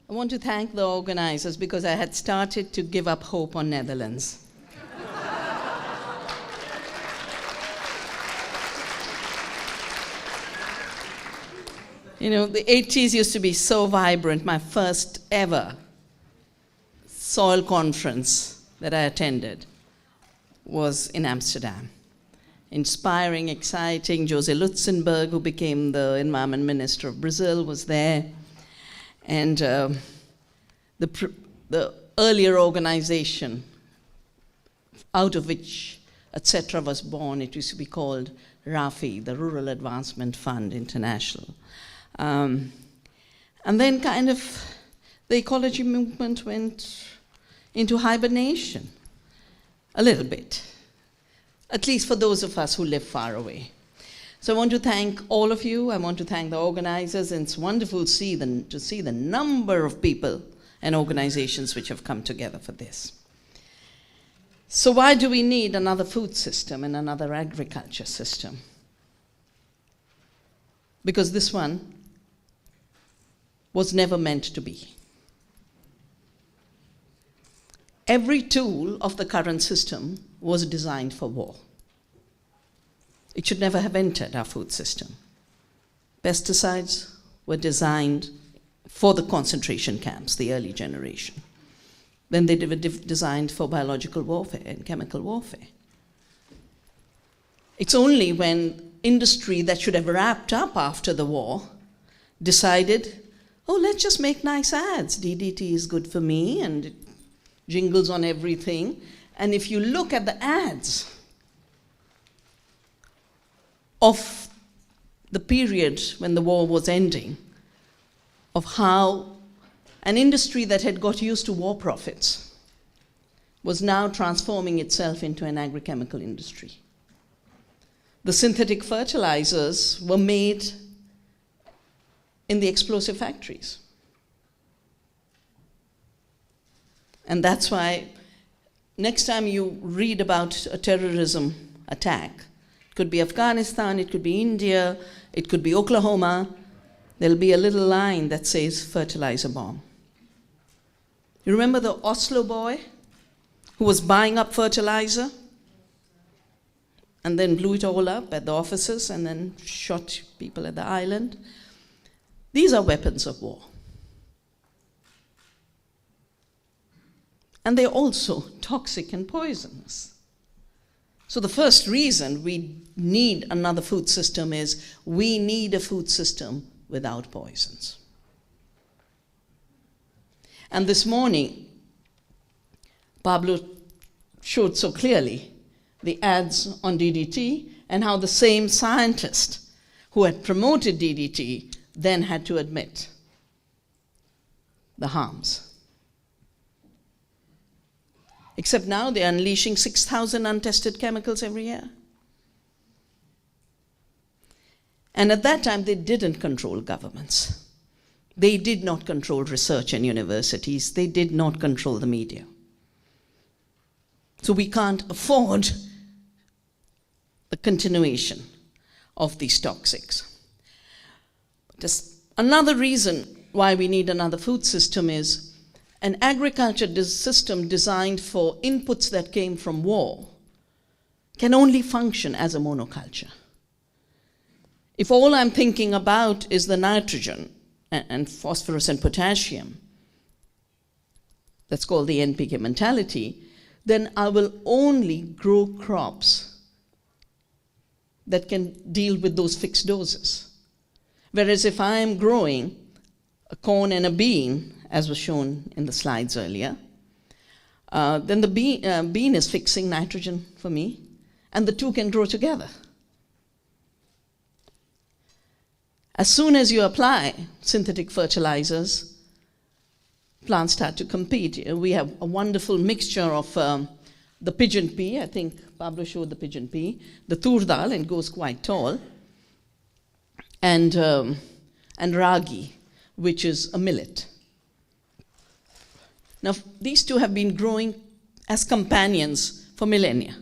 I want to thank the organizers because I had started to give up hope on Netherlands. You know, the 80s used to be so vibrant. My first ever soil conference that I attended was in Amsterdam. Inspiring, exciting. Jose Lutzenberg, who became the Environment Minister of Brazil, was there. And the earlier organization out of which etc. was born, it used to be called RAFI, the Rural Advancement Fund International. And then kind of the ecology movement went into hibernation a little bit, at least for those of us who live far away. So I want to thank all of you. I want to thank the organizers, and it's wonderful to see the number of people and organizations which have come together for this. So why do we need another food system and another agriculture system? Because this one was never meant to be. Every tool of the current system was designed for war. It should never have entered our food system. Pesticides were designed for the concentration camps, the early generation. Then they were designed for biological warfare and chemical warfare. It's only when industry that should have wrapped up after the war decided, oh, let's just make nice ads. DDT is good for me, and it jingles on everything. And if you look at the ads of the period when the war was ending, of how an industry that had got used to war profits was now transforming itself into an agrochemical industry. The synthetic fertilizers were made in the explosive factories. And that's why next time you read about a terrorism attack, it could be Afghanistan, it could be India, it could be Oklahoma, there'll be a little line that says fertilizer bomb. You remember the Oslo boy who was buying up fertilizer and then blew it all up at the offices and then shot people at the island? These are weapons of war. And they're also toxic and poisonous. So the first reason we need another food system is we need a food system without poisons. And this morning, Pablo showed so clearly the ads on DDT and how the same scientist who had promoted DDT then had to admit the harms. Except now they're unleashing 6,000 untested chemicals every year. And at that time, they didn't control governments. They did not control research and universities. They did not control the media. So we can't afford the continuation of these toxics. Just another reason why we need another food system is an agriculture system designed for inputs that came from war can only function as a monoculture. If all I'm thinking about is the nitrogen and phosphorus and potassium, that's called the NPK mentality, then I will only grow crops that can deal with those fixed doses. Whereas if I am growing a corn and a bean, as was shown in the slides earlier, then the bean is fixing nitrogen for me, and the two can grow together. As soon as you apply synthetic fertilizers, plants start to compete. We have a wonderful mixture of the pigeon pea. I think Pablo showed the pigeon pea, the turdal, and goes quite tall, and ragi, which is a millet. Now, these two have been growing as companions for millennia.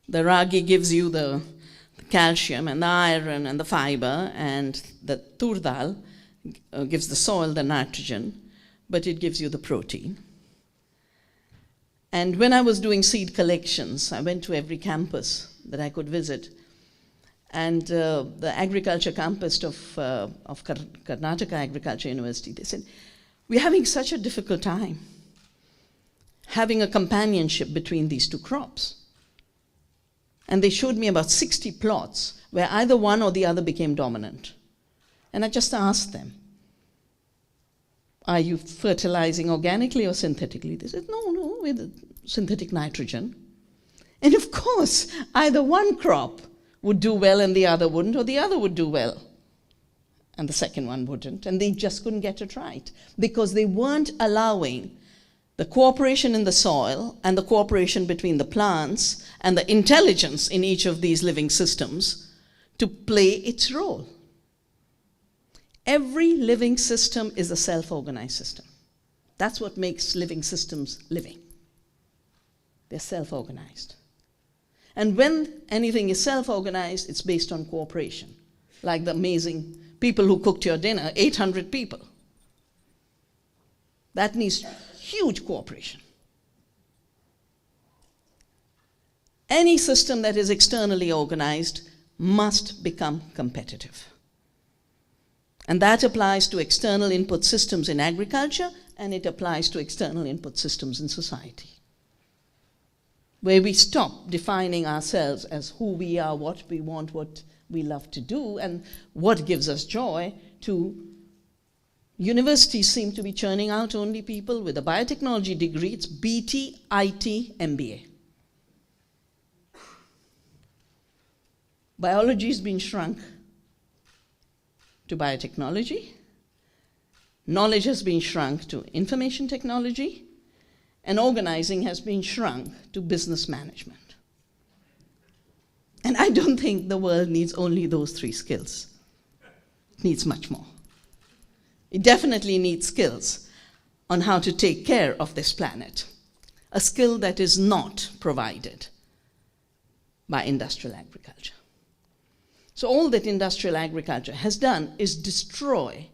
The ragi gives you the calcium and the iron and the fiber, and the turdal gives the soil the nitrogen, but it gives you the protein. And when I was doing seed collections, I went to every campus that I could visit. And the agriculture campus of Karnataka Agriculture University, they said, we're having such a difficult time having a companionship between these two crops. And they showed me about 60 plots where either one or the other became dominant. And I just asked them, are you fertilizing organically or synthetically? They said, no, with synthetic nitrogen. And of course, either one crop would do well and the other wouldn't, or the other would do well and the second one wouldn't. And they just couldn't get it right because they weren't allowing the cooperation in the soil and the cooperation between the plants and the intelligence in each of these living systems to play its role. Every living system is a self-organized system. That's what makes living systems living. They're self-organized. And when anything is self-organized, it's based on cooperation. Like the amazing people who cooked your dinner, 800 people. That needs huge cooperation. Any system that is externally organized must become competitive. And that applies to external input systems in agriculture, and it applies to external input systems in society, where we stop defining ourselves as who we are, what we want, what we love to do, and what gives us joy, to universities seem to be churning out only people with a biotechnology degree. It's BT, IT, MBA. Biology has been shrunk to biotechnology. Knowledge has been shrunk to information technology. And organizing has been shrunk to business management. And I don't think the world needs only those three skills. It needs much more. It definitely needs skills on how to take care of this planet, a skill that is not provided by industrial agriculture. So all that industrial agriculture has done is destroy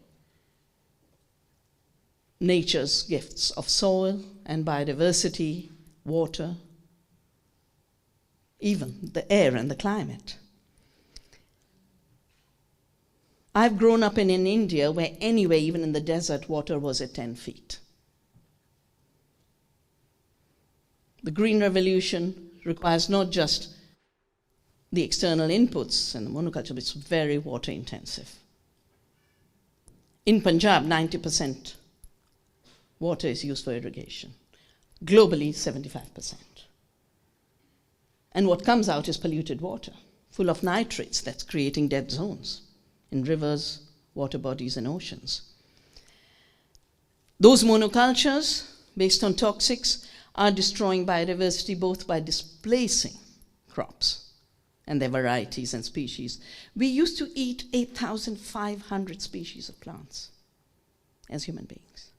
nature's gifts of soil and biodiversity, water, even the air and the climate. I've grown up in India where anyway, even in the desert, water was at 10 feet. The Green Revolution requires not just the external inputs and the monoculture, but it's very water intensive. In Punjab, 90% water is used for irrigation. Globally, 75%. And what comes out is polluted water, full of nitrates that's creating dead zones in rivers, water bodies, and oceans. Those monocultures, based on toxics, are destroying biodiversity both by displacing crops and their varieties and species. We used to eat 8,500 species of plants as human beings.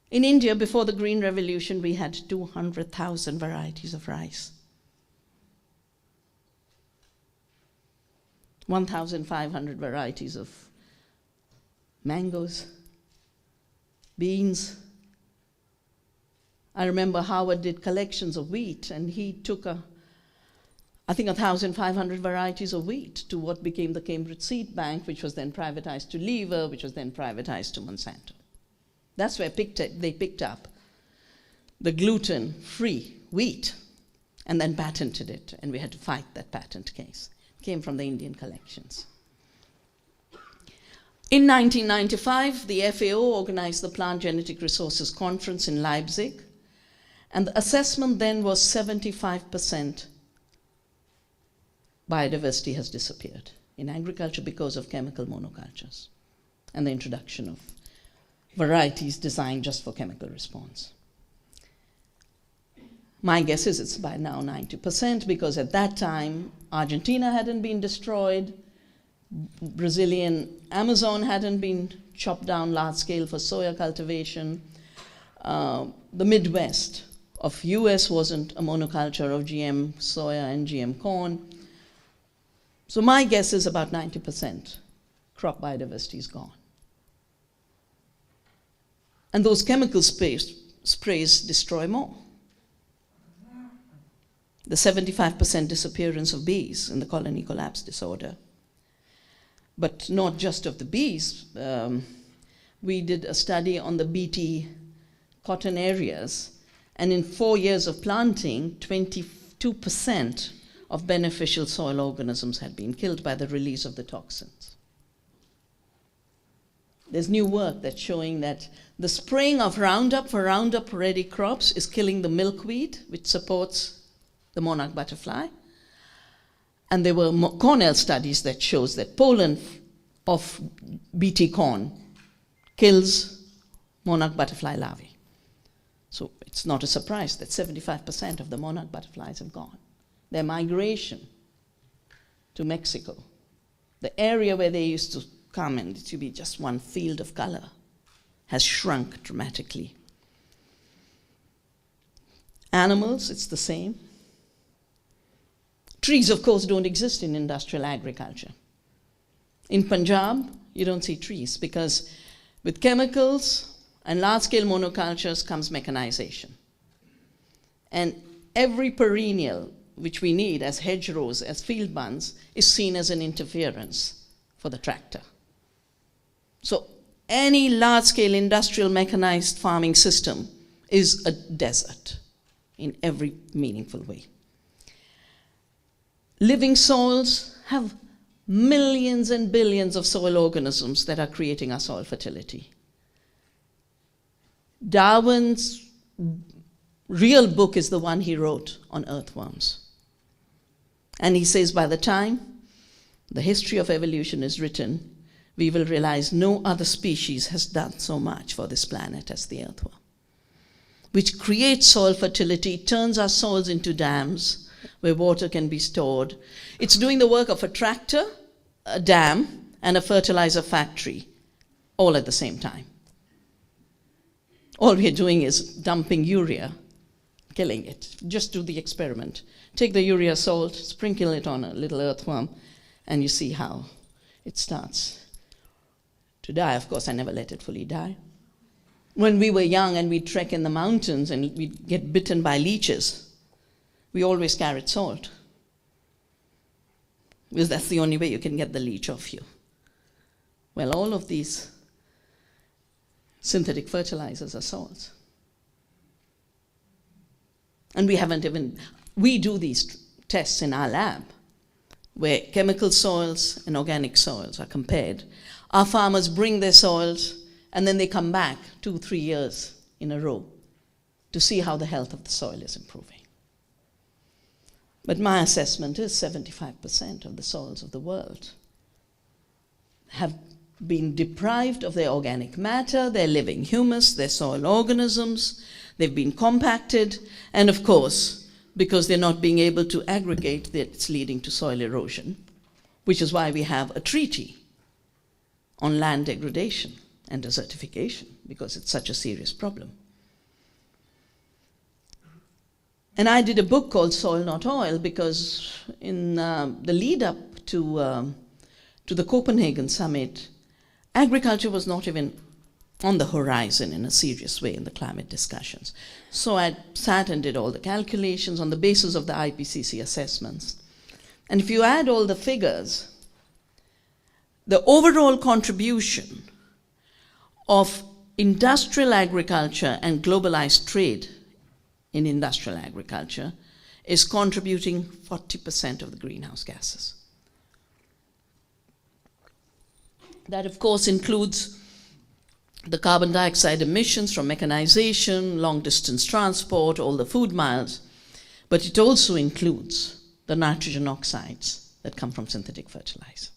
In India, before the Green Revolution, we had 200,000 varieties of rice. 1,500 varieties of mangoes, beans. I remember Howard did collections of wheat, and he took I think 1,500 varieties of wheat to what became the Cambridge Seed Bank, which was then privatized to Lever, which was then privatized to Monsanto. That's where they picked up the gluten-free wheat and then patented it, and we had to fight that patent case. It came from the Indian collections. In 1995, the FAO organized the Plant Genetic Resources Conference in Leipzig, and the assessment then was 75% biodiversity has disappeared in agriculture because of chemical monocultures and the introduction of varieties designed just for chemical response. My guess is it's by now 90%, because at that time, Argentina hadn't been destroyed, Brazilian Amazon hadn't been chopped down large scale for soya cultivation, the Midwest of US wasn't a monoculture of GM soya and GM corn. So my guess is about 90% crop biodiversity is gone. And those chemical sprays destroy more. The 75% disappearance of bees in the colony collapse disorder. But not just of the bees. We did a study on the BT cotton areas, and in 4 years of planting, 22% of beneficial soil organisms had been killed by the release of the toxins. There's new work that's showing that the spraying of Roundup for Roundup-ready crops is killing the milkweed, which supports the monarch butterfly. And there were Cornell studies that shows that pollen of BT corn kills monarch butterfly larvae. So it's not a surprise that 75% of the monarch butterflies have gone. Their migration to Mexico, the area where they used to come and it used to be just one field of color, has shrunk dramatically. Animals, it's the same. Trees, of course, don't exist in industrial agriculture. In Punjab, you don't see trees because with chemicals and large-scale monocultures comes mechanization. And every perennial which we need as hedgerows, as field buns, is seen as an interference for the tractor. So any large-scale industrial mechanized farming system is a desert in every meaningful way. Living soils have millions and billions of soil organisms that are creating our soil fertility. Darwin's real book is the one he wrote on earthworms. And he says by the time the history of evolution is written, we will realize no other species has done so much for this planet as the earthworm, which creates soil fertility, turns our soils into dams where water can be stored. It's doing the work of a tractor, a dam, and a fertilizer factory, all at the same time. All we're doing is dumping urea, killing it. Just do the experiment. Take the urea salt, sprinkle it on a little earthworm, and you see how it starts to die. Of course, I never let it fully die. When we were young and we'd trek in the mountains and we'd get bitten by leeches, we always carried salt, because that's the only way you can get the leech off you. Well, all of these synthetic fertilizers are salts. And we do these tests in our lab, where chemical soils and organic soils are compared. Our farmers bring their soils, and then they come back 2-3 years in a row to see how the health of the soil is improving. But my assessment is 75% of the soils of the world have been deprived of their organic matter, their living humus, their soil organisms. They've been compacted, and of course, because they're not being able to aggregate, it's leading to soil erosion, which is why we have a treaty on land degradation and desertification, because it's such a serious problem. And I did a book called Soil Not Oil because in the lead up to the Copenhagen summit, agriculture was not even on the horizon in a serious way in the climate discussions. So I sat and did all the calculations on the basis of the IPCC assessments. And if you add all the figures, the overall contribution of industrial agriculture and globalized trade in industrial agriculture is contributing 40% of the greenhouse gases. That, of course, includes the carbon dioxide emissions from mechanization, long-distance transport, all the food miles, but it also includes the nitrogen oxides that come from synthetic fertilizer.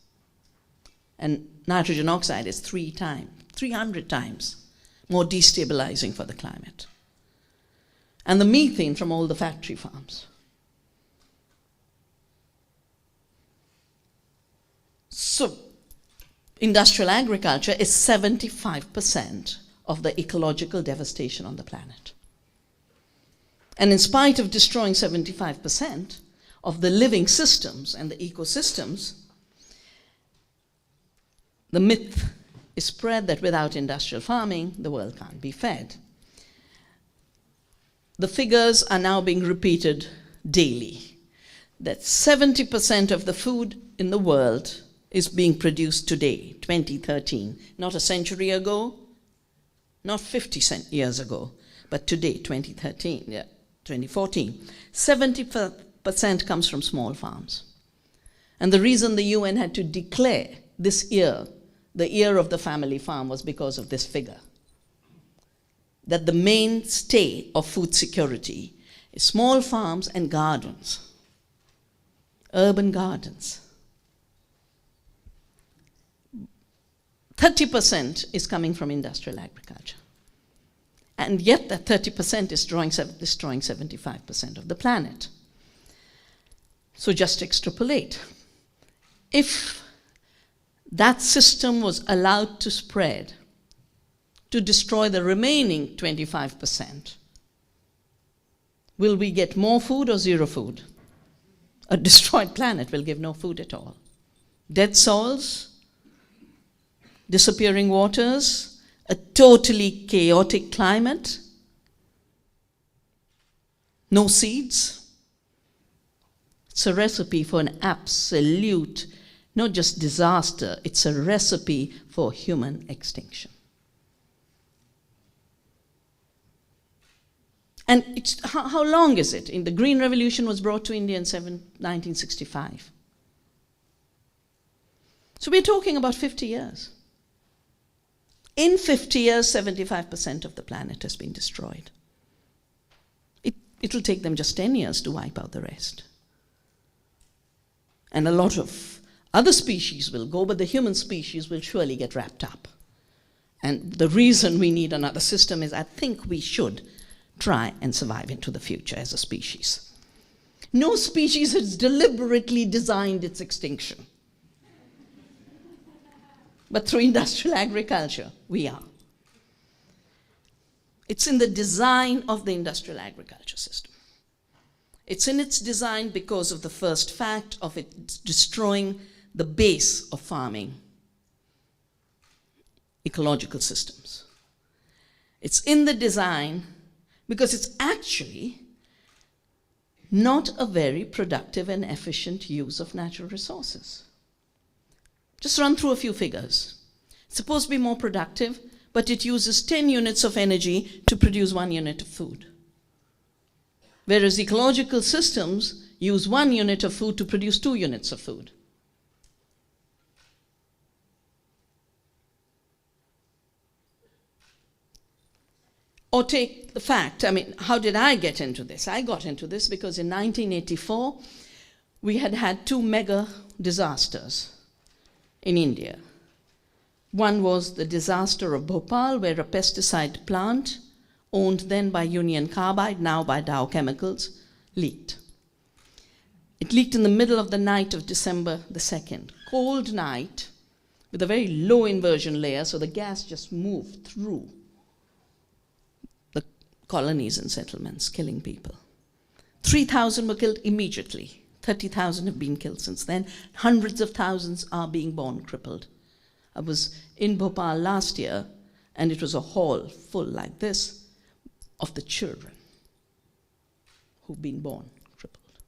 And nitrogen oxide is 300 times more destabilizing for the climate. And the methane from all the factory farms. So, industrial agriculture is 75% of the ecological devastation on the planet. And in spite of destroying 75% of the living systems and the ecosystems, the myth is spread that without industrial farming, the world can't be fed. The figures are now being repeated daily, that 70% of the food in the world is being produced today, 2013, not a century ago, not 50 years ago, but today, 2013, 2014. 70% comes from small farms. And the reason the UN had to declare this year the year of the family farm was because of this figure. That the mainstay of food security is small farms and gardens, urban gardens. 30% is coming from industrial agriculture. And yet that 30% is destroying 75% of the planet. So just extrapolate. If that system was allowed to spread to destroy the remaining 25%, will we get more food or zero food? A destroyed planet will give no food at all. Dead soils, disappearing waters, a totally chaotic climate, no seeds. It's a recipe for an absolute, not just disaster, it's a recipe for human extinction. And how long is it? The Green Revolution was brought to India in 1965. So we're talking about 50 years. In 50 years, 75% of the planet has been destroyed. It'll take them just 10 years to wipe out the rest. And a lot of other species will go, but the human species will surely get wrapped up. And the reason we need another system is I think we should try and survive into the future as a species. No species has deliberately designed its extinction. But through industrial agriculture, we are. It's in the design of the industrial agriculture system. It's in its design because of the first fact of it destroying the base of farming, ecological systems. It's in the design because it's actually not a very productive and efficient use of natural resources. Just run through a few figures. It's supposed to be more productive, but it uses 10 units of energy to produce 1 unit of food. Whereas ecological systems use 1 unit of food to produce 2 units of food. Or take the fact, how did I get into this? I got into this because in 1984, we had had 2 mega disasters in India. One was the disaster of Bhopal, where a pesticide plant, owned then by Union Carbide, now by Dow Chemicals, leaked. It leaked in the middle of the night of December the 2nd. Cold night, with a very low inversion layer, so the gas just moved through the colonies and settlements, killing people. 3,000 were killed immediately. 30,000 have been killed since then. Hundreds of thousands are being born crippled. I was in Bhopal last year, and it was a hall full like this of the children who've been born crippled.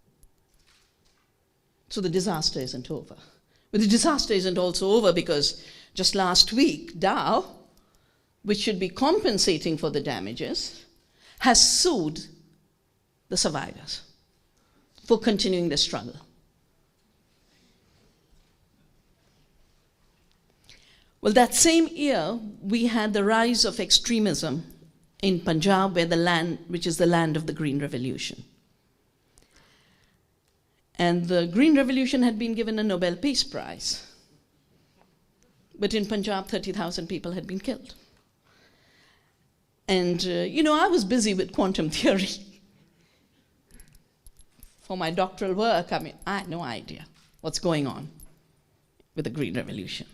So the disaster isn't over. But the disaster isn't also over because just last week, Dow, which should be compensating for the damages, has sued the survivors for continuing the struggle. Well, that same year, we had the rise of extremism in Punjab, which is the land of the Green Revolution. And the Green Revolution had been given a Nobel Peace Prize. But in Punjab, 30,000 people had been killed. And, I was busy with quantum theory. For my doctoral work, I had no idea what's going on with the Green Revolution.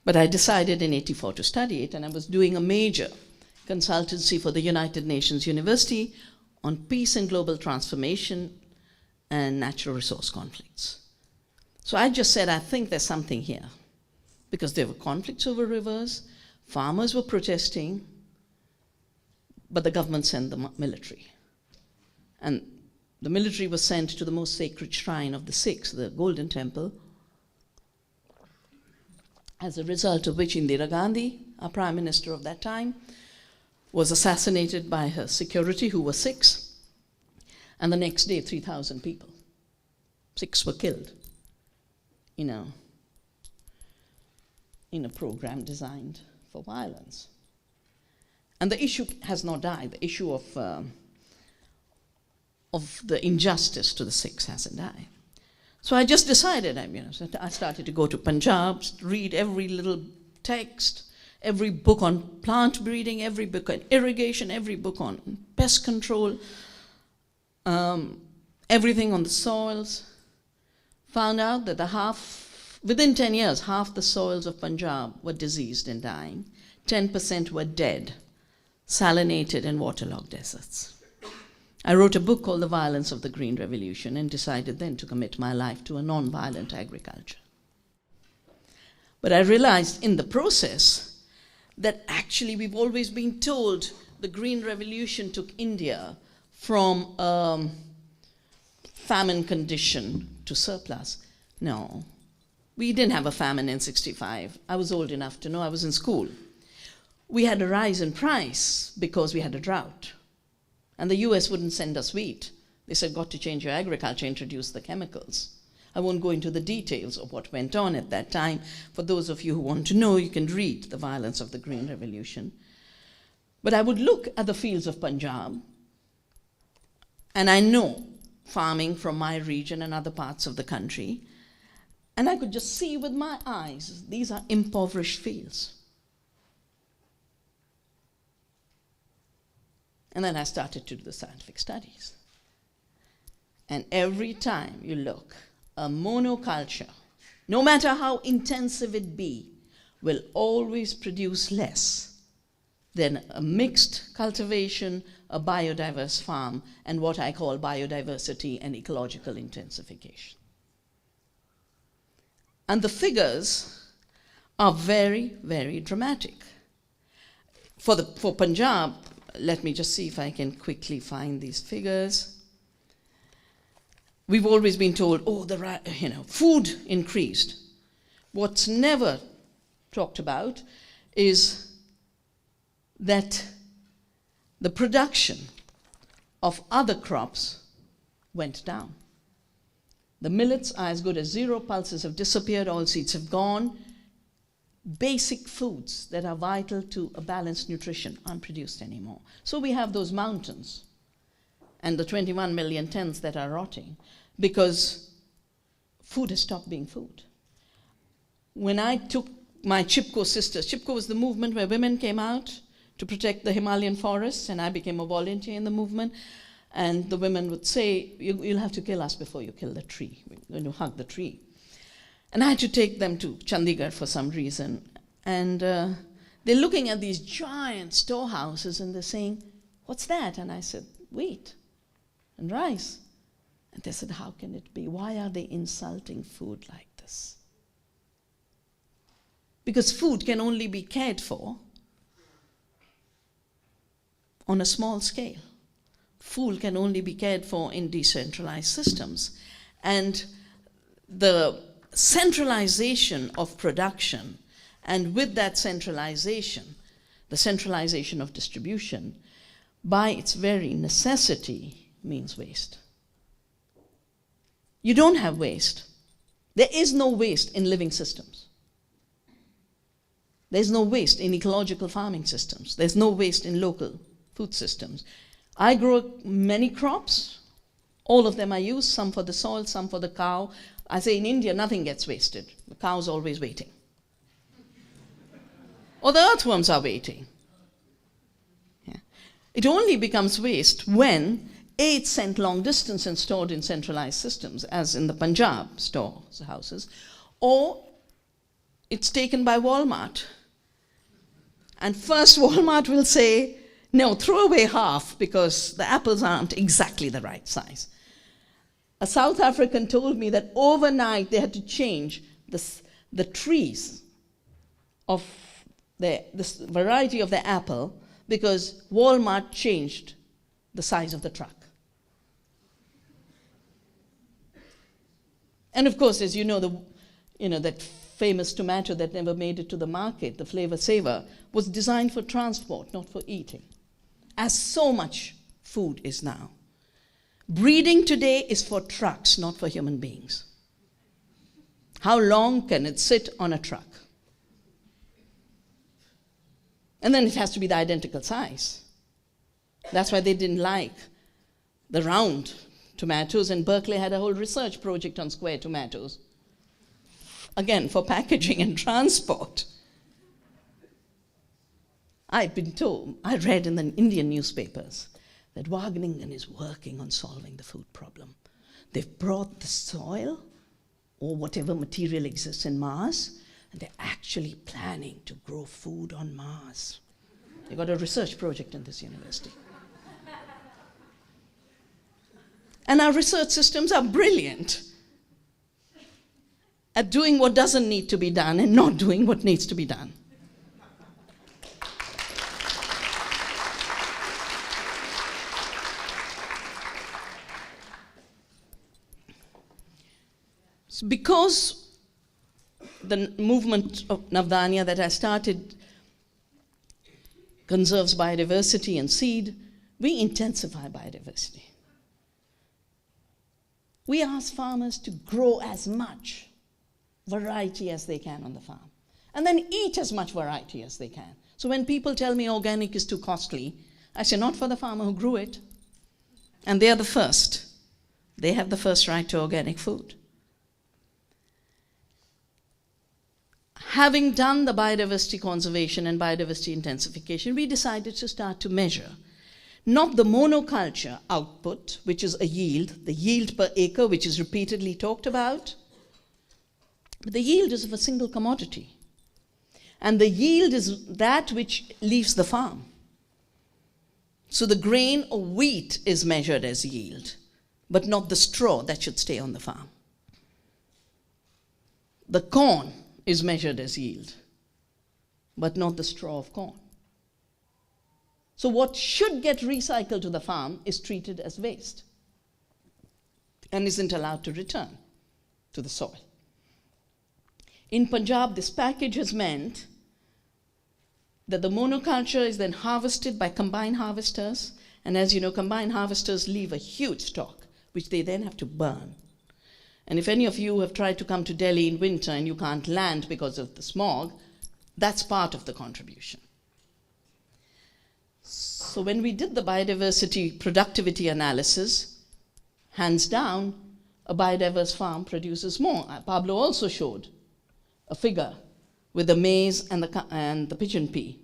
But I decided in '84 to study it, and I was doing a major consultancy for the United Nations University on peace and global transformation and natural resource conflicts. So I just said, I think there's something here. because there were conflicts over rivers, farmers were protesting, but the government sent the military. And the military was sent to the most sacred shrine of the Sikhs, the Golden Temple, as a result of which Indira Gandhi, our prime minister of that time, was assassinated by her security, who were Sikhs, and the next day 3,000 people, Sikhs, were killed in a program designed for violence. And the issue has not died. The issue of the injustice to the Sikhs hasn't died. So I just decided, I started to go to Punjab, read every little text, every book on plant breeding, every book on irrigation, every book on pest control, everything on the soils. Found out that within 10 years, half the soils of Punjab were diseased and dying. 10% were dead, salinated and waterlogged deserts. I wrote a book called The Violence of the Green Revolution and decided then to commit my life to a non-violent agriculture. But I realized in the process that actually we've always been told the Green Revolution took India from famine condition to surplus. No, we didn't have a famine in 65. I was old enough to know, I was in school. We had a rise in price because we had a drought. And the US wouldn't send us wheat. They said, got to change your agriculture, introduce the chemicals. I won't go into the details of what went on at that time. For those of you who want to know, you can read The Violence of the Green Revolution. But I would look at the fields of Punjab, and I know farming from my region and other parts of the country, and I could just see with my eyes, these are impoverished fields. And then I started to do the scientific studies. And every time you look, a monoculture, no matter how intensive it be, will always produce less than a mixed cultivation, a biodiverse farm, and what I call biodiversity and ecological intensification. And the figures are very, very dramatic. For Punjab, let me just see if I can quickly find these figures. We've always been told, food increased. What's never talked about is that the production of other crops went down. The millets are as good as zero, pulses have disappeared, oilseeds have gone. Basic foods that are vital to a balanced nutrition aren't produced anymore. So we have those mountains and the 21 million tons that are rotting because food has stopped being food. When I took my Chipko sisters, Chipko was the movement where women came out to protect the Himalayan forests, and I became a volunteer in the movement. And the women would say, you'll have to kill us before you kill the tree. We're going to hug the tree. And I had to take them to Chandigarh for some reason. And they're looking at these giant storehouses and they're saying, what's that? And I said, wheat and rice. And they said, how can it be? Why are they insulting food like this? Because food can only be cared for on a small scale. Food can only be cared for in decentralized systems. And the centralization of production, and with that centralization, the centralization of distribution, by its very necessity, means waste. You don't have waste. There is no waste in living systems. There's no waste in ecological farming systems. There's no waste in local food systems. I grow many crops. All of them I use, some for the soil, some for the cow. I say in India, nothing gets wasted. The cow's always waiting. Or the earthworms are waiting. Yeah. It only becomes waste when it's sent long distance and stored in centralized systems, as in the Punjab storehouses, or it's taken by Walmart. And first Walmart will say, no, throw away half because the apples aren't exactly the right size. A South African told me that overnight they had to change the trees of this variety of the apple because Walmart changed the size of the truck. And of course, as you know, that famous tomato that never made it to the market, the Flavor Saver, was designed for transport, not for eating, as so much food is now. Breeding today is for trucks, not for human beings. How long can it sit on a truck? And then it has to be the identical size. That's why they didn't like the round tomatoes, and Berkeley had a whole research project on square tomatoes. Again, for packaging and transport. I've been told, I read in the Indian newspapers that Wageningen is working on solving the food problem. They've brought the soil or whatever material exists in Mars, and they're actually planning to grow food on Mars. They've got a research project in this university. And our research systems are brilliant at doing what doesn't need to be done and not doing what needs to be done. So because the movement of Navdanya that I started conserves biodiversity and seed, we intensify biodiversity. We ask farmers to grow as much variety as they can on the farm, and then eat as much variety as they can. So when people tell me organic is too costly, I say not for the farmer who grew it. And they are the first. They have the first right to organic food. Having done the biodiversity conservation and biodiversity intensification, we decided to start to measure not the monoculture output, which is a yield, the yield per acre, which is repeatedly talked about, but the yield is of a single commodity. And the yield is that which leaves the farm. So the grain or wheat is measured as yield, but not the straw that should stay on the farm. The corn is measured as yield, but not the straw of corn. So what should get recycled to the farm is treated as waste and isn't allowed to return to the soil. In Punjab, this package has meant that the monoculture is then harvested by combine harvesters, and as you know, combine harvesters leave a huge stock, which they then have to burn. And if any of you have tried to come to Delhi in winter and you can't land because of the smog, that's part of the contribution. So when we did the biodiversity productivity analysis, hands down, a biodiverse farm produces more. Pablo also showed a figure with the maize and the pigeon pea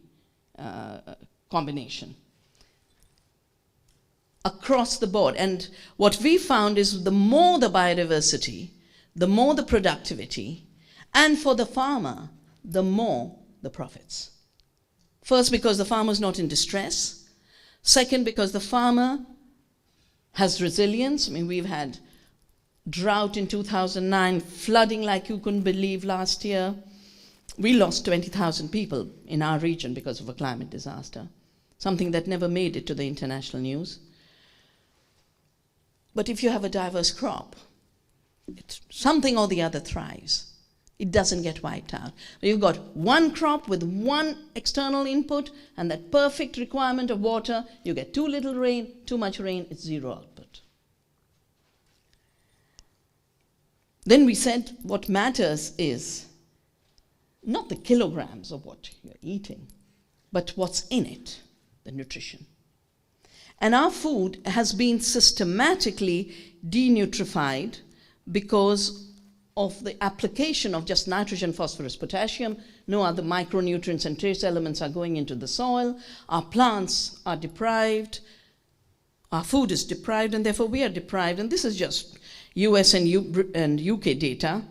combination across the board. And what we found is the more the biodiversity, the more the productivity, and for the farmer, the more the profits. First, because the farmer is not in distress. Second, because the farmer has resilience. I mean, we've had drought in 2009, flooding like you couldn't believe last year. We lost 20,000 people in our region because of a climate disaster, something that never made it to the international news. But if you have a diverse crop, something or the other thrives. It doesn't get wiped out. You've got one crop with one external input and that perfect requirement of water. You get too little rain, too much rain, it's zero output. Then we said what matters is not the kilograms of what you're eating, but what's in it, the nutrition. And our food has been systematically denutrified because of the application of just nitrogen, phosphorus, potassium. No other micronutrients and trace elements are going into the soil. Our plants are deprived. Our food is deprived, and therefore we are deprived. And this is just US and UK data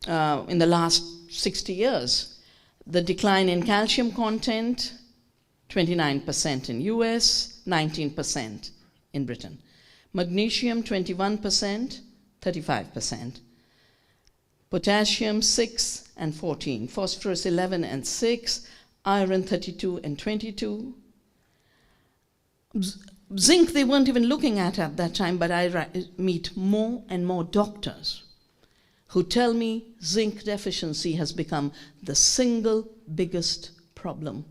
in the last 60 years. The decline in calcium content, 29% in US, 19% in Britain. Magnesium, 21%, 35%. potassium 6 and 14, phosphorus 11 and 6, iron 32 and 22. Zinc they weren't even looking at that time, but I meet more and more doctors who tell me zinc deficiency has become the single biggest problem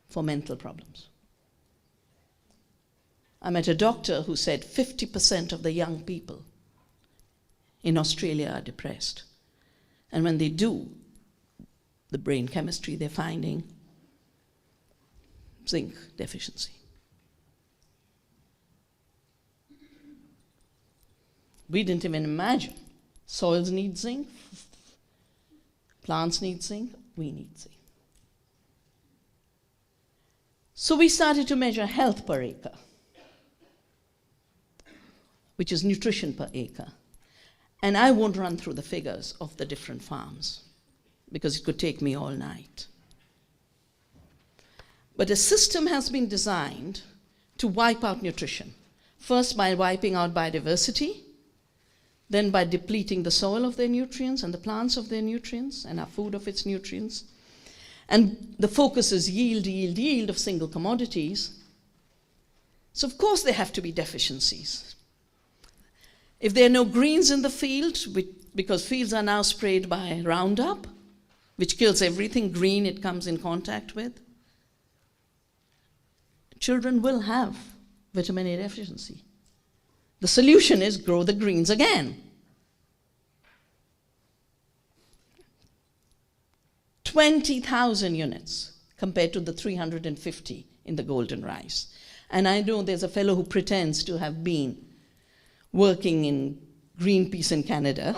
for mental problems. I met a doctor who said 50% of the young people in Australia are depressed. And when they do the brain chemistry, they're finding zinc deficiency. We didn't even imagine. Soils need zinc, plants need zinc, we need zinc. So we started to measure health per acre, which is nutrition per acre. And I won't run through the figures of the different farms because it could take me all night. But a system has been designed to wipe out nutrition. First by wiping out biodiversity, then by depleting the soil of their nutrients and the plants of their nutrients and our food of its nutrients. And the focus is yield, yield, yield of single commodities. So of course there have to be deficiencies. If there are no greens in the field, because fields are now sprayed by Roundup, which kills everything green it comes in contact with, children will have vitamin A deficiency. The solution is grow the greens again. 20,000 units compared to the 350 in the golden rice. And I know there's a fellow who pretends to have been working in Greenpeace in Canada.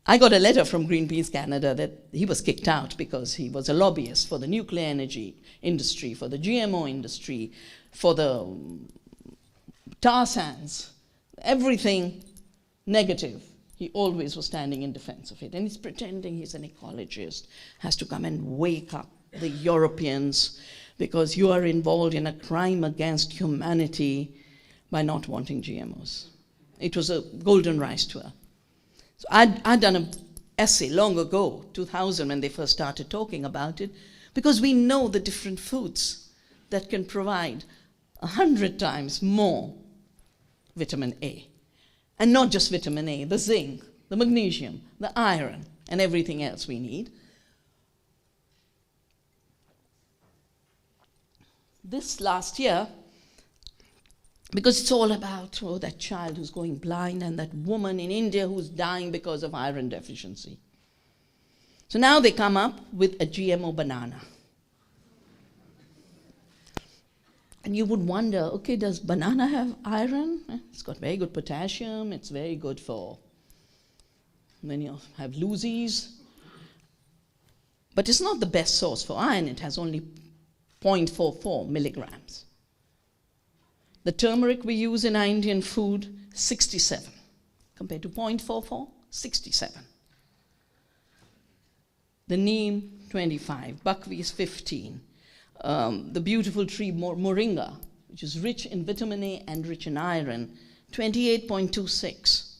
I got a letter from Greenpeace Canada that he was kicked out because he was a lobbyist for the nuclear energy industry, for the GMO industry, for the tar sands, everything negative. He always was standing in defense of it. And he's pretending he's an ecologist, has to come and wake up the Europeans because you are involved in a crime against humanity by not wanting GMOs. It was a golden rice tour. So I'd done an essay long ago, 2000, when they first started talking about it, because we know the different foods that can provide 100 times more vitamin A. And not just vitamin A, the zinc, the magnesium, the iron, and everything else we need. This last year, because it's all about that child who's going blind and that woman in India who's dying because of iron deficiency. So now they come up with a GMO banana. And you would wonder, okay, does banana have iron? It's got very good potassium. It's very good for when you have loosies. But it's not the best source for iron. It has only 0.44 milligrams. The turmeric we use in our Indian food, 67. Compared to 0.44, 67. The neem, 25. Buckwheat is 15. The beautiful tree moringa, which is rich in vitamin A and rich in iron, 28.26.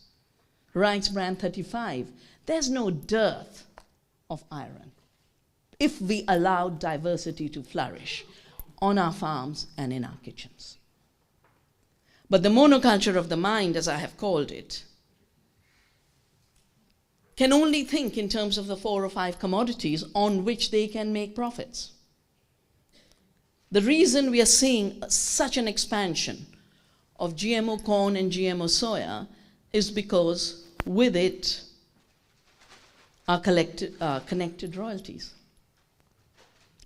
Rice bran, 35. There's no dearth of iron if we allow diversity to flourish on our farms and in our kitchens. But the monoculture of the mind, as I have called it, can only think in terms of the 4 or 5 commodities on which they can make profits. The reason we are seeing such an expansion of GMO corn and GMO soya is because with it are connected royalties.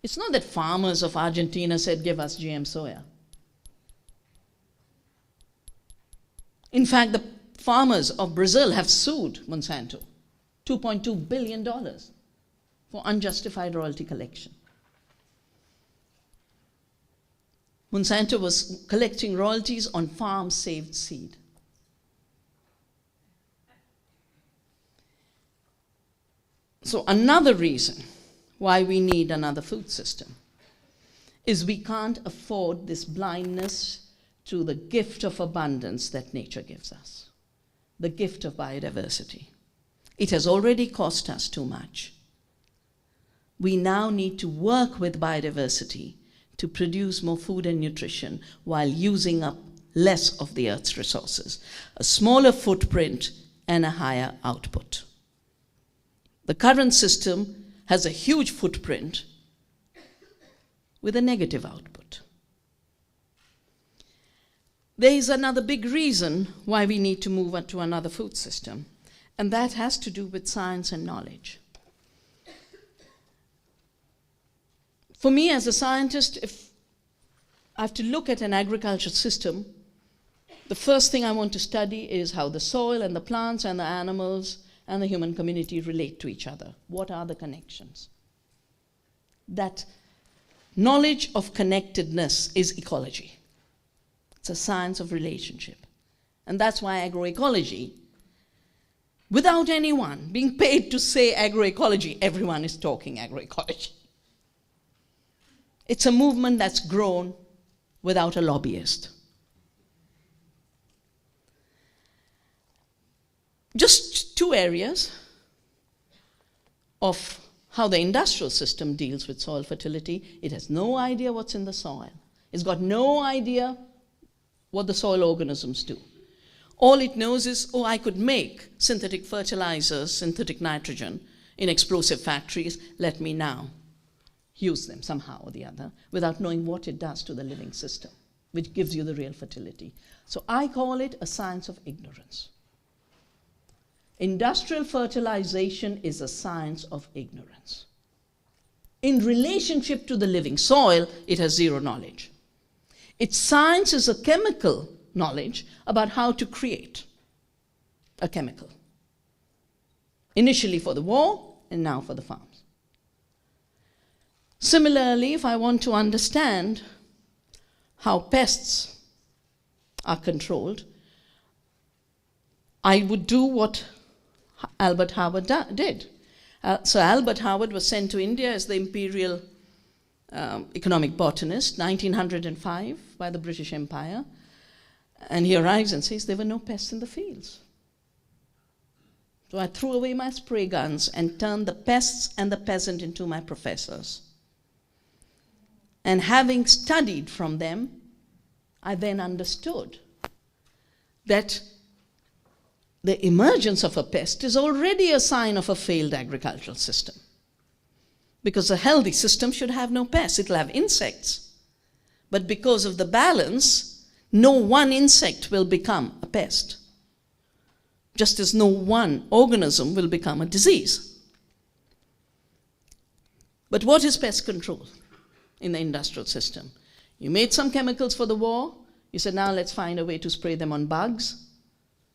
It's not that farmers of Argentina said, give us GM soya. In fact, the farmers of Brazil have sued Monsanto, $2.2 billion for unjustified royalty collection. Monsanto was collecting royalties on farm-saved seed. So another reason why we need another food system is we can't afford this blindness to the gift of abundance that nature gives us, the gift of biodiversity. It has already cost us too much. We now need to work with biodiversity to produce more food and nutrition while using up less of the Earth's resources, a smaller footprint and a higher output. The current system has a huge footprint with a negative output. There is another big reason why we need to move on to another food system, and that has to do with science and knowledge. For me as a scientist, if I have to look at an agriculture system, the first thing I want to study is how the soil and the plants and the animals and the human community relate to each other. What are the connections? That knowledge of connectedness is ecology. It's a science of relationship. And that's why agroecology, without anyone being paid to say agroecology, everyone is talking agroecology. It's a movement that's grown without a lobbyist. Just two areas of how the industrial system deals with soil fertility. It has no idea what's in the soil. It's got no idea what the soil organisms do. All it knows is, oh, I could make synthetic fertilizers, synthetic nitrogen in explosive factories. Let me now use them somehow or the other without knowing what it does to the living system, which gives you the real fertility. So I call it a science of ignorance. Industrial fertilization is a science of ignorance. In relationship to the living soil, it has zero knowledge. Its science is a chemical knowledge about how to create a chemical. Initially for the war, and now for the farms. Similarly, if I want to understand how pests are controlled, I would do what Albert Howard did. So Albert Howard was sent to India as the imperial economic botanist, 1905, by the British Empire. And he arrives and says there were no pests in the fields. So I threw away my spray guns and turned the pests and the peasant into my professors. And having studied from them, I then understood that the emergence of a pest is already a sign of a failed agricultural system. Because a healthy system should have no pests. It'll have insects. But because of the balance, no one insect will become a pest. Just as no one organism will become a disease. But what is pest control in the industrial system? You made some chemicals for the war. You said, now let's find a way to spray them on bugs.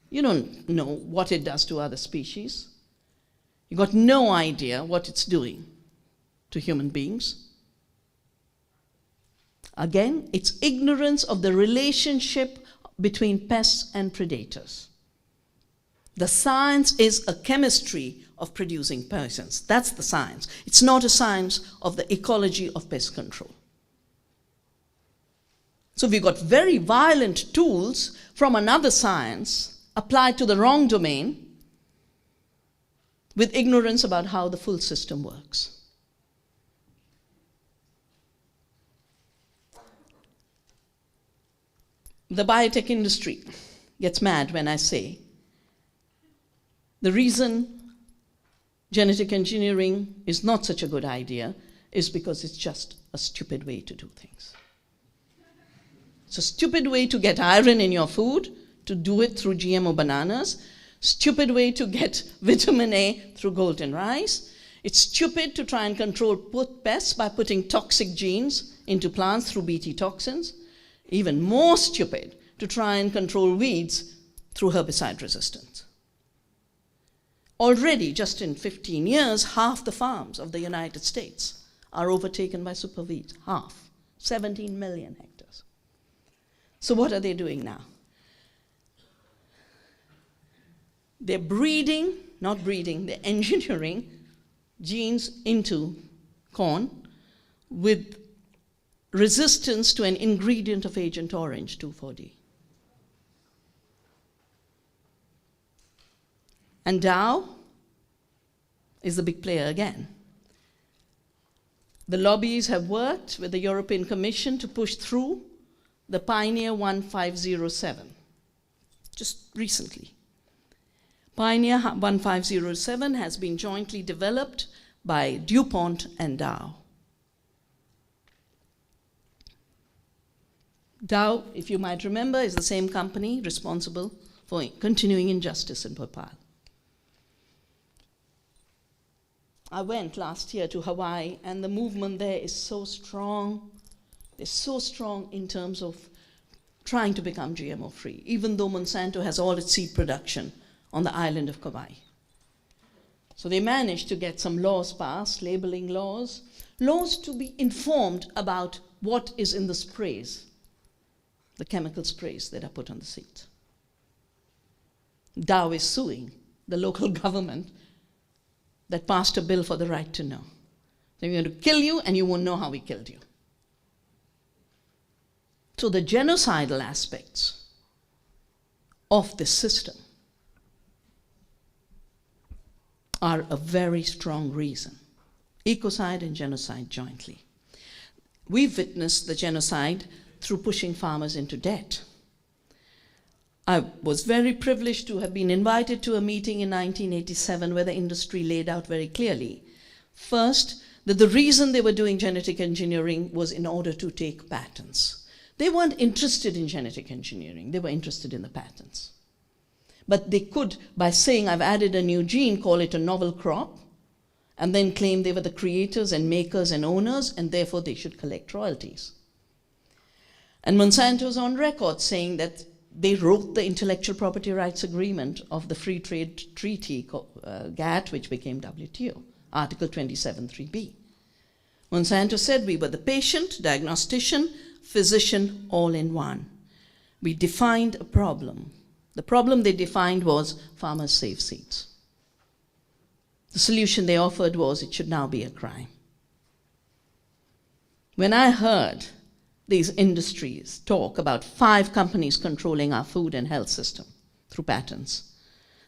You don't know what it does to other species. You got no idea what it's doing to human beings. Again, it's ignorance of the relationship between pests and predators. The science is a chemistry of producing poisons. That's the science. It's not a science of the ecology of pest control. So we've got very violent tools from another science applied to the wrong domain with ignorance about how the full system works. The biotech industry gets mad when I say the reason genetic engineering is not such a good idea is because it's just a stupid way to do things. It's a stupid way to get iron in your food, to do it through GMO bananas. Stupid way to get vitamin A through golden rice. It's stupid to try and control pests by putting toxic genes into plants through Bt toxins. Even more stupid to try and control weeds through herbicide resistance. Already, just in 15 years, half the farms of the United States are overtaken by superweeds. Half. 17 million hectares. So what are they doing now? They're they're engineering genes into corn with resistance to an ingredient of Agent Orange, 2,4-D. And Dow is the big player again. The lobbies have worked with the European Commission to push through the Pioneer 1507, just recently. Pioneer 1507 has been jointly developed by DuPont and Dow. Dow, if you might remember, is the same company responsible for continuing injustice in Bhopal. I went last year to Hawaii, and the movement there is so strong. They're so strong in terms of trying to become GMO-free, even though Monsanto has all its seed production on the island of Kauai. So they managed to get some laws passed, labeling laws to be informed about what is in the sprays, the chemical sprays that are put on the seeds. Dow is suing the local government that passed a bill for the right to know. They're going to kill you and you won't know how we killed you. So the genocidal aspects of this system are a very strong reason. Ecocide and genocide jointly. We've witnessed the genocide through pushing farmers into debt. I was very privileged to have been invited to a meeting in 1987 where the industry laid out very clearly, first, that the reason they were doing genetic engineering was in order to take patents. They weren't interested in genetic engineering, they were interested in the patents. But they could, by saying, I've added a new gene, call it a novel crop, and then claim they were the creators and makers and owners, and therefore they should collect royalties. And Monsanto's on record saying that they wrote the intellectual property rights agreement of the Free Trade Treaty, GATT, which became WTO, Article 27.3b. Monsanto said we were the patient, diagnostician, physician, all in one. We defined a problem. The problem they defined was farmers save seeds. The solution they offered was it should now be a crime. When I heard these industries talk about 5 companies controlling our food and health system through patents,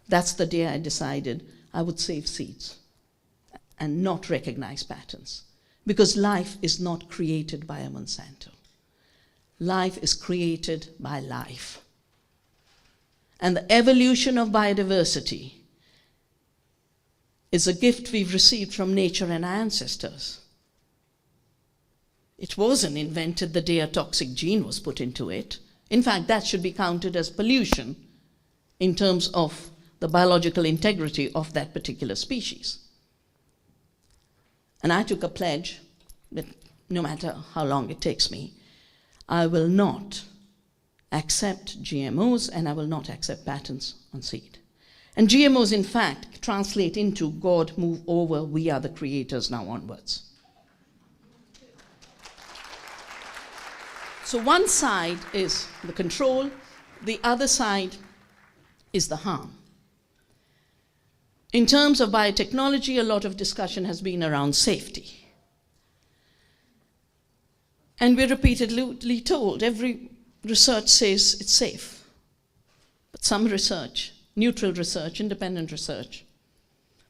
that's the day I decided I would save seeds and not recognize patents. Because life is not created by a Monsanto. Life is created by life. And the evolution of biodiversity is a gift we've received from nature and our ancestors. It wasn't invented the day a toxic gene was put into it. In fact, that should be counted as pollution in terms of the biological integrity of that particular species. And I took a pledge that no matter how long it takes me, I will not accept GMOs and I will not accept patents on seed. And GMOs, in fact, translate into God move over, we are the creators now onwards. So one side is the control, the other side is the harm. In terms of biotechnology, a lot of discussion has been around safety. And we're repeatedly told, every research says it's safe. But some research, neutral research, independent research,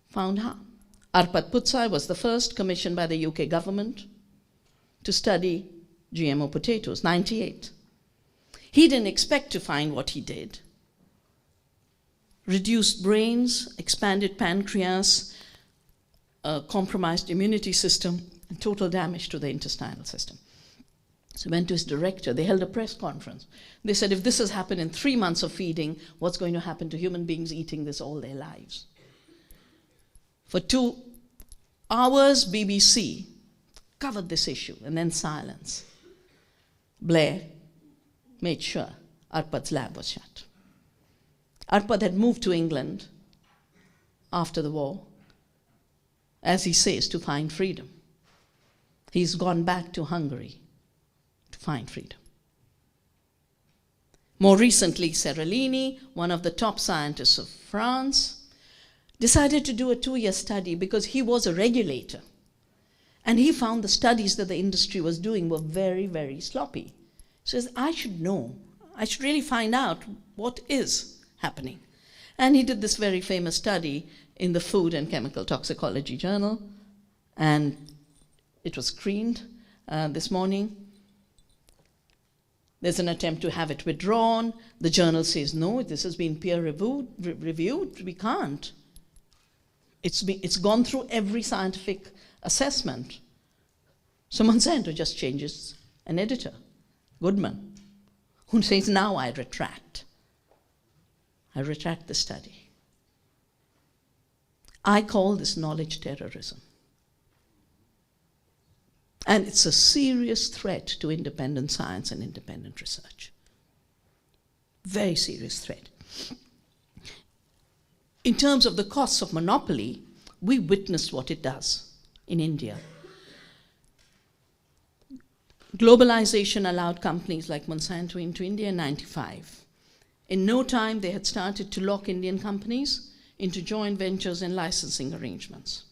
found harm. Arpad Putsai was the first commissioned by the UK government to study GMO potatoes, 98. He didn't expect to find what he did. Reduced brains, expanded pancreas, compromised immunity system, and total damage to the intestinal system. So he went to his director. They held a press conference. They said, if this has happened in 3 months of feeding, what's going to happen to human beings eating this all their lives? For 2 hours, BBC covered this issue, and then silence. Blair made sure Arpad's lab was shut. Arpad had moved to England after the war, as he says, to find freedom. He's gone back to Hungary to find freedom. More recently, Seralini, one of the top scientists of France, decided to do a 2-year study because he was a regulator. And he found the studies that the industry was doing were very, very sloppy. He says, I should know. I should really find out what is happening. And he did this very famous study in the Food and Chemical Toxicology Journal, and it was screened this morning. There's an attempt to have it withdrawn. The journal says, no, this has been peer-reviewed. We can't. It's gone through every scientific assessment. So Monsanto just changes an editor, Goodman, who says, now I retract. I retract the study. I call this knowledge terrorism. And it's a serious threat to independent science and independent research. Very serious threat. In terms of the costs of monopoly, we witnessed what it does in India. Globalization allowed companies like Monsanto into India in 1995. In no time, they had started to lock Indian companies into joint ventures and licensing arrangements.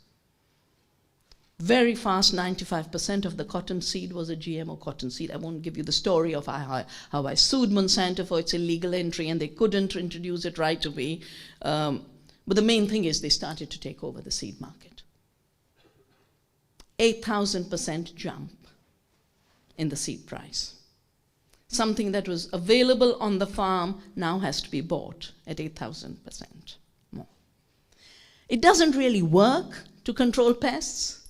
Very fast, 95% of the cotton seed was a GMO cotton seed. I won't give you the story of how I sued Monsanto for its illegal entry, and they couldn't introduce it right away. But the main thing is they started to take over the seed market. 8,000% jump in the seed price. Something that was available on the farm now has to be bought at 8,000% more. It doesn't really work to control pests,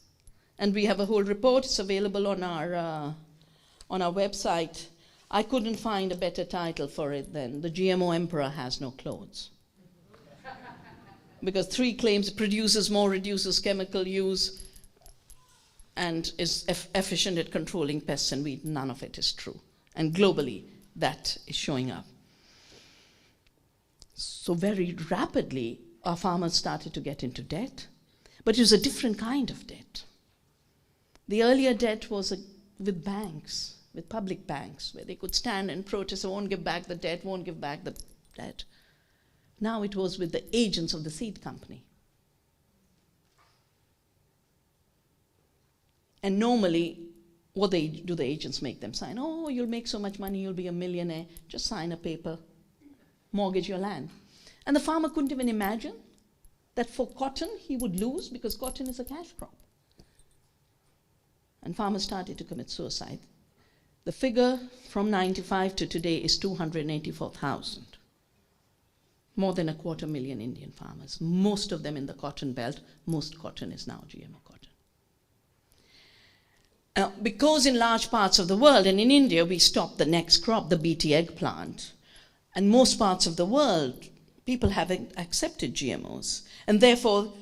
and we have a whole report. It's available on our website. I couldn't find a better title for it than "The GMO Emperor Has No Clothes." Because 3 claims: produces more, reduces chemical use, and is efficient at controlling pests and weeds. None of it is true. And globally, that is showing up. So very rapidly, our farmers started to get into debt, but it was a different kind of debt. The earlier debt was with banks, with public banks, where they could stand and protest, won't give back the debt, won't give back the debt. Now it was with the agents of the seed company. And normally, what do the agents make them sign? Oh, you'll make so much money, you'll be a millionaire. Just sign a paper, mortgage your land. And the farmer couldn't even imagine that for cotton he would lose, because cotton is a cash crop. And farmers started to commit suicide. The figure from 95 to today is 284,000. More than 250,000 Indian farmers, most of them in the cotton belt. Most cotton is now GMO cotton. Because in large parts of the world, and in India, we stopped the next crop, the BT eggplant, and most parts of the world, people haven't accepted GMOs. And therefore,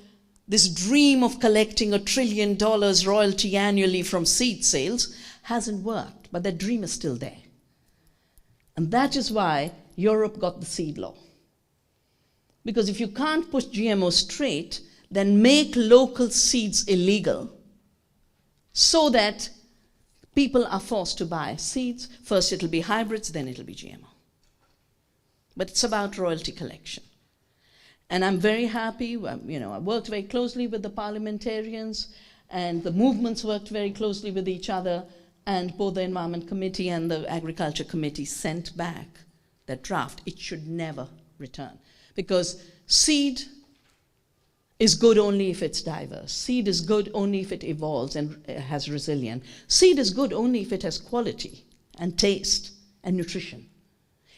this dream of collecting $1 trillion royalty annually from seed sales hasn't worked, but that dream is still there. And that is why Europe got the seed law. Because if you can't push GMO straight, then make local seeds illegal, so that people are forced to buy seeds. First it'll be hybrids, then it'll be GMO. But it's about royalty collection. And I'm very happy, I worked very closely with the parliamentarians, and the movements worked very closely with each other, and both the Environment Committee and the Agriculture Committee sent back that draft. It should never return. Because seed is good only if it's diverse. Seed is good only if it evolves and has resilience. Seed is good only if it has quality and taste and nutrition.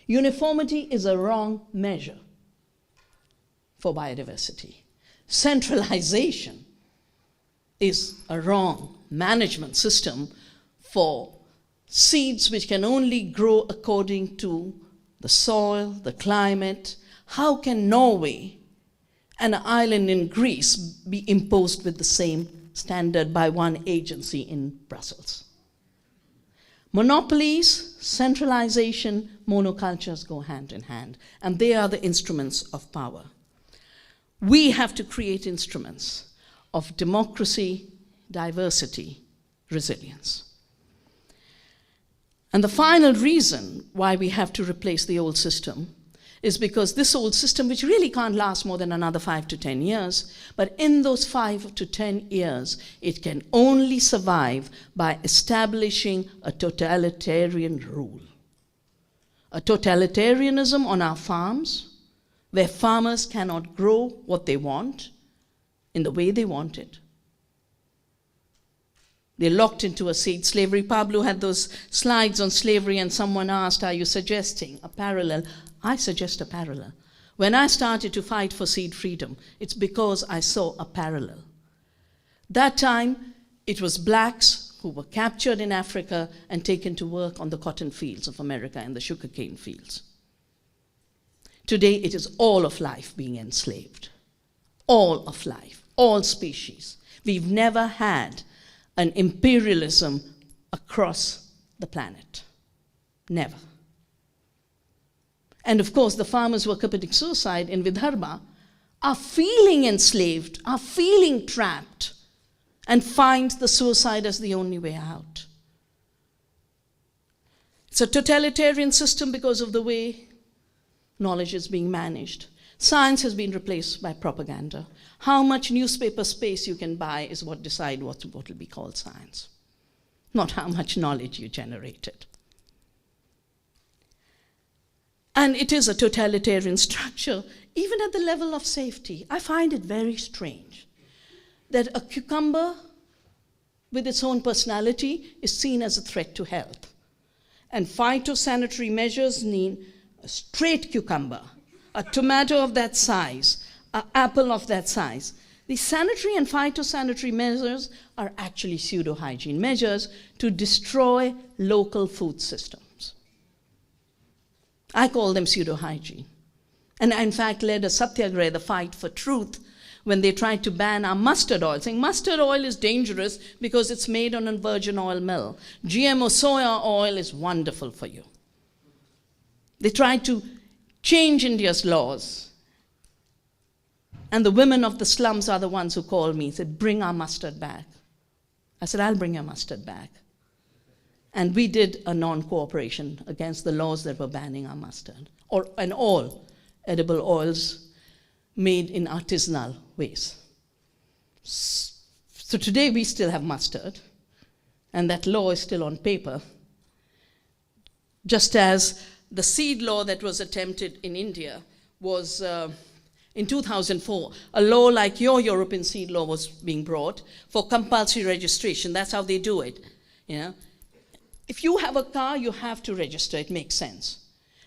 Uniformity is a wrong measure for biodiversity. Centralization is a wrong management system for seeds which can only grow according to the soil, the climate. How can Norway, an island in Greece, be imposed with the same standard by one agency in Brussels? Monopolies, centralization, monocultures go hand in hand, and they are the instruments of power. We have to create instruments of democracy, diversity, resilience. And the final reason why we have to replace the old system is because this old system, which really can't last more than another 5 to 10 years, but in those 5 to 10 years, it can only survive by establishing a totalitarian rule. A totalitarianism on our farms, where farmers cannot grow what they want in the way they want it. They're locked into a seed slavery. Pablo had those slides on slavery, and someone asked, are you suggesting a parallel? I suggest a parallel. When I started to fight for seed freedom, it's because I saw a parallel. That time, it was blacks who were captured in Africa and taken to work on the cotton fields of America and the sugarcane fields. Today, it is all of life being enslaved. All of life, all species. We've never had an imperialism across the planet. Never. And of course, the farmers who are committing suicide in Vidarbha are feeling enslaved, are feeling trapped, and find the suicide as the only way out. It's a totalitarian system because of the way knowledge is being managed. Science has been replaced by propaganda. How much newspaper space you can buy is what decides what will be called science, not how much knowledge you generated. And it is a totalitarian structure, even at the level of safety. I find it very strange that a cucumber with its own personality is seen as a threat to health. And phytosanitary measures mean a straight cucumber, a tomato of that size, an apple of that size. The sanitary and phytosanitary measures are actually pseudo-hygiene measures to destroy local food systems. I call them pseudo-hygiene. And I, in fact, led a satyagraha, the fight for truth, when they tried to ban our mustard oil, saying mustard oil is dangerous because it's made on a virgin oil mill. GMO soya oil is wonderful for you. They tried to change India's laws. And the women of the slums are the ones who called me and said, bring our mustard back. I said, I'll bring your mustard back. And we did a non-cooperation against the laws that were banning our mustard, and all edible oils made in artisanal ways. So today we still have mustard, and that law is still on paper, just as the seed law that was attempted in India was in 2004, a law like your European seed law was being brought for compulsory registration. That's how they do it. You know? If you have a car, you have to register. It makes sense.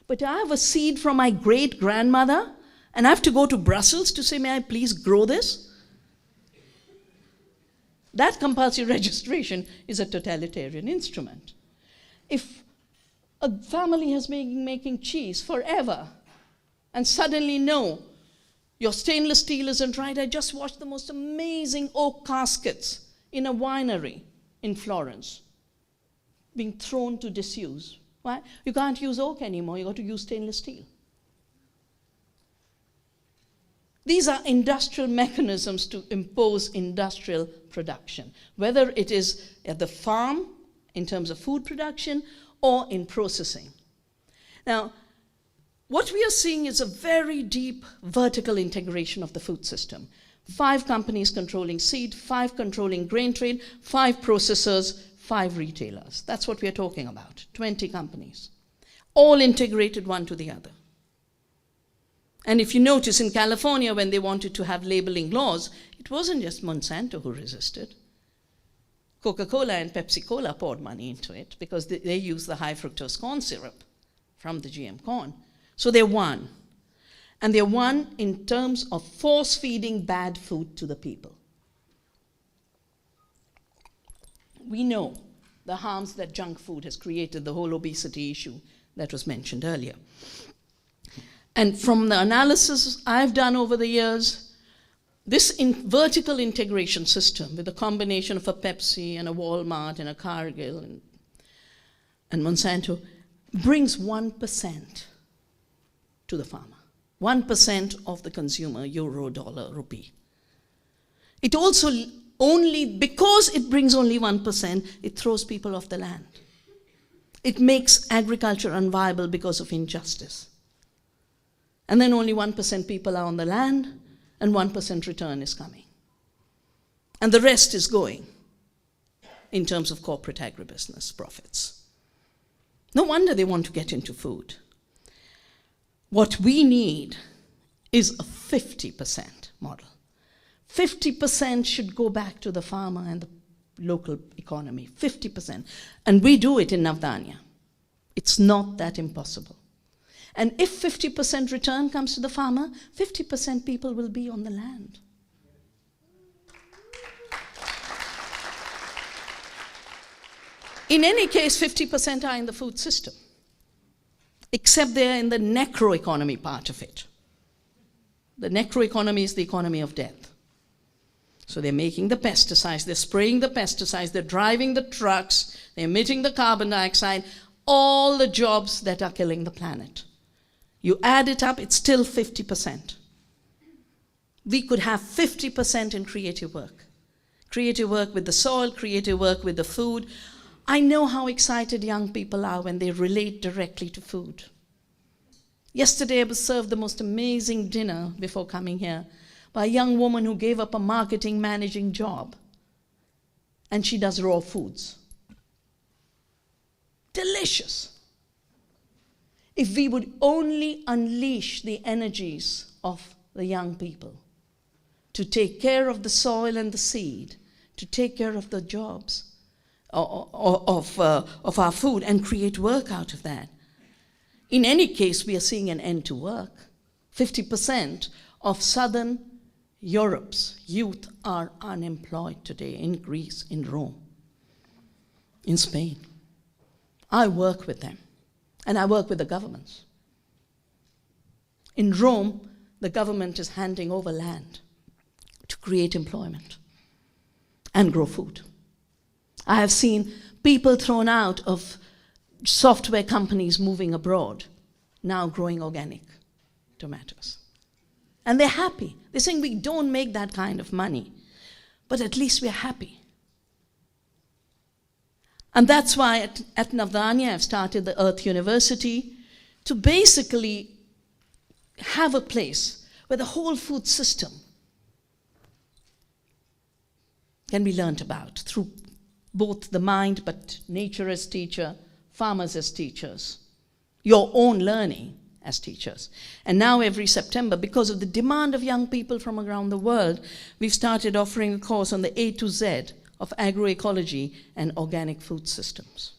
But I have a seed from my great-grandmother, and I have to go to Brussels to say, may I please grow this? That compulsory registration is a totalitarian instrument. If a family has been making cheese forever, and suddenly, no, your stainless steel isn't right. I just watched the most amazing oak caskets in a winery in Florence being thrown to disuse. Why? You can't use oak anymore. You've got to use stainless steel. These are industrial mechanisms to impose industrial production, whether it is at the farm in terms of food production or in processing. Now, what we are seeing is a very deep vertical integration of the food system. 5 companies controlling seed, 5 controlling grain trade, 5 processors, 5 retailers. That's what we are talking about, 20 companies, all integrated one to the other. And if you notice in California, when they wanted to have labeling laws, it wasn't just Monsanto who resisted. Coca-Cola and Pepsi-Cola poured money into it because they use the high fructose corn syrup from the GM corn. So they won. And they won in terms of force-feeding bad food to the people. We know the harms that junk food has created, the whole obesity issue that was mentioned earlier. And from the analysis I've done over the years, this vertical integration system with a combination of a Pepsi and a Walmart and a Cargill and Monsanto brings 1% to the farmer. 1% of the consumer, euro, dollar, rupee. It also only, because it brings only 1%, it throws people off the land. It makes agriculture unviable because of injustice. And then only 1% people are on the land, and 1% return is coming. And the rest is going in terms of corporate agribusiness profits. No wonder they want to get into food. What we need is a 50% model. 50% should go back to the farmer and the local economy, 50%. And we do it in Navdanya. It's not that impossible. And if 50% return comes to the farmer, 50% people will be on the land. In any case, 50% are in the food system, except they're in the necroeconomy part of it. The necroeconomy is the economy of death. So they're making the pesticides, they're spraying the pesticides, they're driving the trucks, they're emitting the carbon dioxide, all the jobs that are killing the planet. You add it up, it's still 50%. We could have 50% in creative work. Creative work with the soil, creative work with the food. I know how excited young people are when they relate directly to food. Yesterday I was served the most amazing dinner before coming here by a young woman who gave up a marketing managing job, and she does raw foods. Delicious. If we would only unleash the energies of the young people to take care of the soil and the seed, to take care of the jobs of our food and create work out of that. In any case, we are seeing an end to work. 50% of Southern Europe's youth are unemployed today in Greece, in Rome, in Spain. I work with them, and I work with the governments. In Rome, the government is handing over land to create employment and grow food. I have seen people thrown out of software companies moving abroad, now growing organic tomatoes. And they're happy. They're saying we don't make that kind of money, but at least we're happy. And that's why at Navdanya I've started the Earth University to basically have a place where the whole food system can be learnt about through both the mind, but nature as teacher, farmers as teachers, your own learning as teachers. And now every September, because of the demand of young people from around the world, we've started offering a course on the A to Z of agroecology and organic food systems.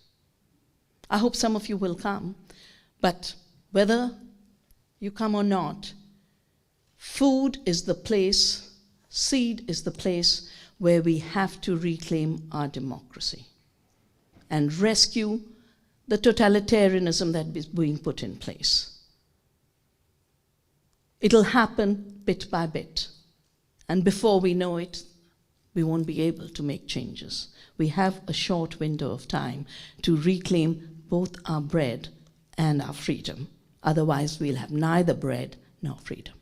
I hope some of you will come, but whether you come or not, food is the place, seed is the place where we have to reclaim our democracy and rescue the totalitarianism that is being put in place. It'll happen bit by bit, and before we know it, we won't be able to make changes. We have a short window of time to reclaim both our bread and our freedom. Otherwise, we'll have neither bread nor freedom.